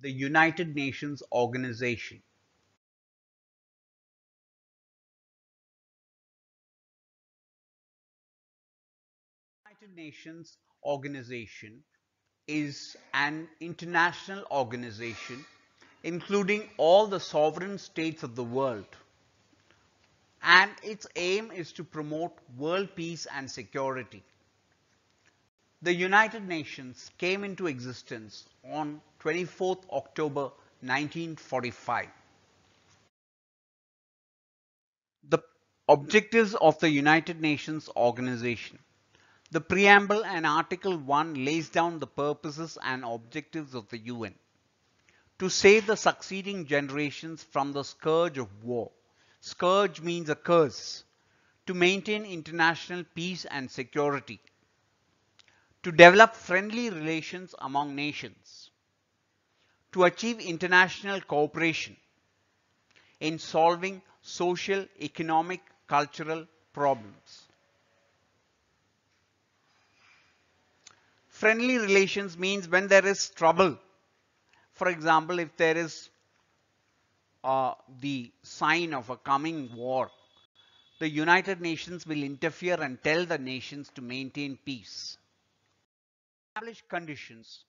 the United Nations Organization. United Nations Organization is an international organization including all the sovereign states of the world, and its aim is to promote world peace and security. The United Nations came into existence on 24th October 1945. The objectives of the United Nations Organization. The preamble and Article 1 lays down the purposes and objectives of the UN. To save the succeeding generations from the scourge of war. Scourge means a curse. To maintain international peace and security. To develop friendly relations among nations. To achieve international cooperation in solving social, economic, cultural problems. Friendly relations means when there is trouble. For example, if there is the sign of a coming war, the United Nations will interfere and tell the nations to maintain peace. Establish conditions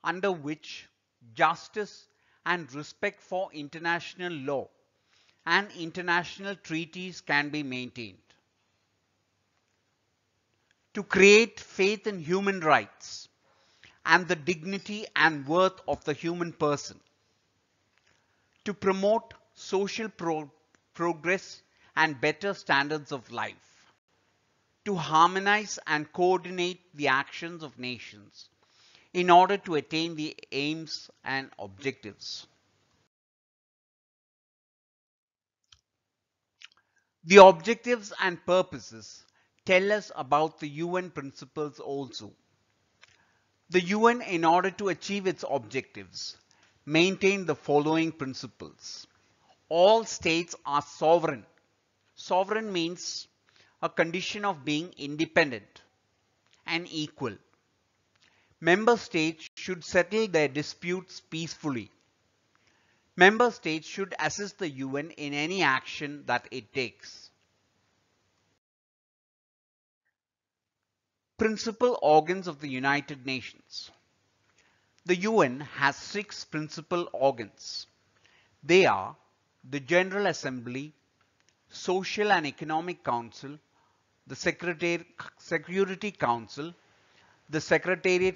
under which justice and respect for international law and international treaties can be maintained. To create faith in human rights and the dignity and worth of the human person. To promote social progress and better standards of life. To harmonize and coordinate the actions of nations in order to attain the aims and objectives. The objectives and purposes tell us about the UN principles also. The UN, in order to achieve its objectives, maintain the following principles. All states are sovereign. Sovereign means a condition of being independent and equal. Member states should settle their disputes peacefully. Member states should assist the UN in any action that it takes. Principal organs of the United Nations. The UN has 6 principal organs. They are the General Assembly, Social and Economic Council, the Security Council, the Secretariat,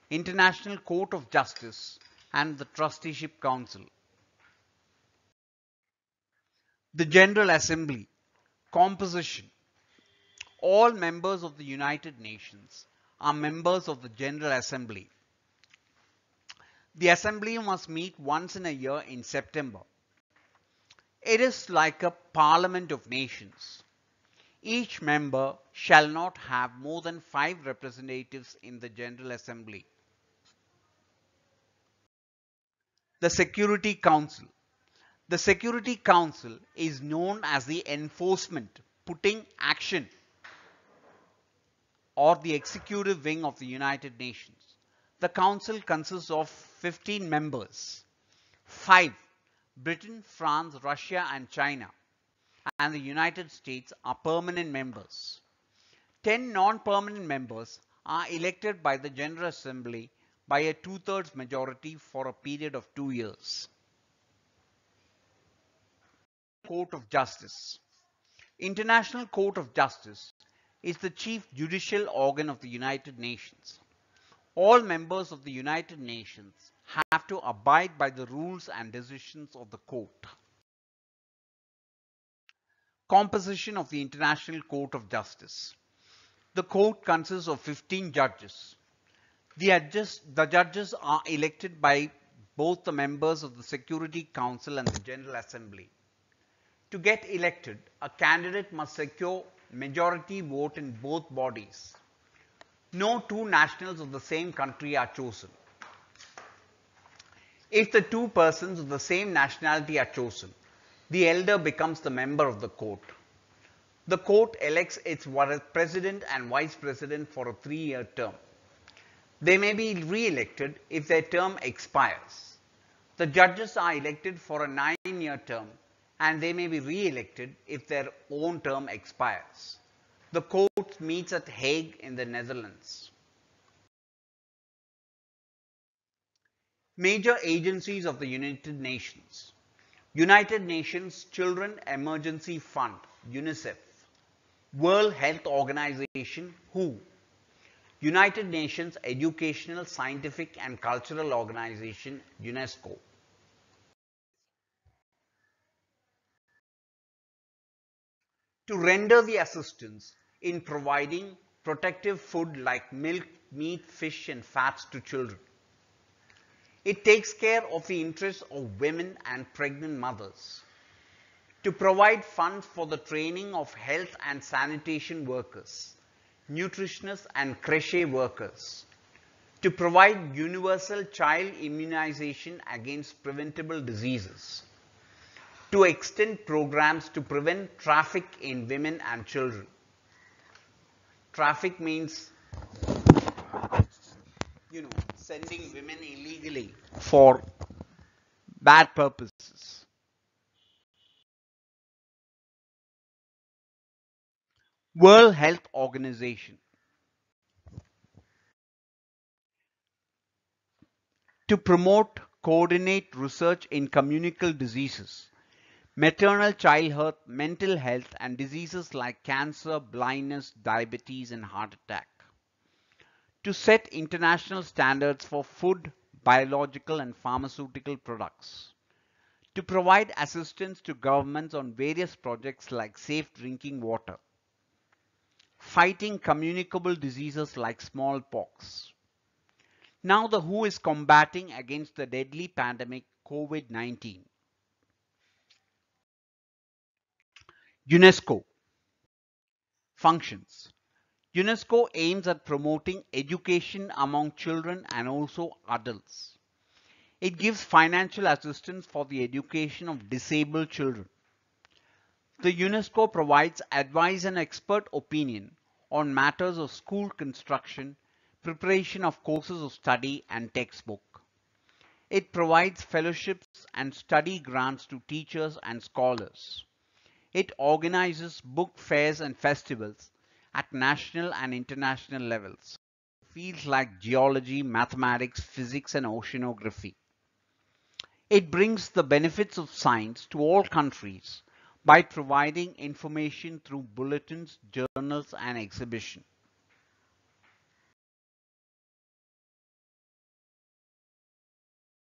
International Court of Justice, and the Trusteeship Council. The General Assembly. Composition. All members of the United Nations are members of the General Assembly. The Assembly must meet once in a year in September. It is like a parliament of nations. Each member shall not have more than 5 representatives in the General Assembly. The Security Council. The Security Council is known as the enforcement, putting action, or the executive wing of the United Nations. The Council consists of 15 members. 5, Britain, France, Russia and China, and the United States are permanent members. 10 non-permanent members are elected by the General Assembly by a 2/3 majority for a period of 2 years. Court of Justice. International Court of Justice is the chief judicial organ of the United Nations. All members of the United Nations have to abide by the rules and decisions of the court. Composition of the International Court of Justice. The court consists of 15 judges. The judges are elected by both the members of the Security Council and the General Assembly. To get elected, a candidate must secure majority vote in both bodies. No 2 nationals of the same country are chosen. If the 2 persons of the same nationality are chosen, the elder becomes the member of the court. The court elects its president and vice president for a 3-year term. They may be re-elected if their term expires. The judges are elected for a 9-year term and they may be re-elected if their own term expires. The court meets at Hague in the Netherlands. Major agencies of the United Nations. United Nations Children Emergency Fund, UNICEF. World Health Organization, WHO. United Nations Educational, Scientific and Cultural Organization, UNESCO. To render the assistance in providing protective food like milk, meat, fish and fats to children. It takes care of the interests of women and pregnant mothers. To provide funds for the training of health and sanitation workers, nutritionists and crèche workers. To provide universal child immunization against preventable diseases. To extend programs to prevent traffic in women and children. Traffic means, sending women illegally for bad purposes. World Health Organization. To promote, coordinate research in communicable diseases, maternal childhood, mental health, and diseases like cancer, blindness, diabetes, and heart attack. To set international standards for food, biological, and pharmaceutical products. To provide assistance to governments on various projects like safe drinking water. Fighting communicable diseases like smallpox. Now the WHO is combating against the deadly pandemic COVID-19. UNESCO. Functions. UNESCO aims at promoting education among children and also adults. It gives financial assistance for the education of disabled children. The UNESCO provides advice and expert opinion on matters of school construction, preparation of courses of study and textbook. It provides fellowships and study grants to teachers and scholars. It organizes book fairs and festivals at national and international levels. Fields like geology, mathematics, physics, and oceanography. It brings the benefits of science to all countries by providing information through bulletins, journals, and exhibition.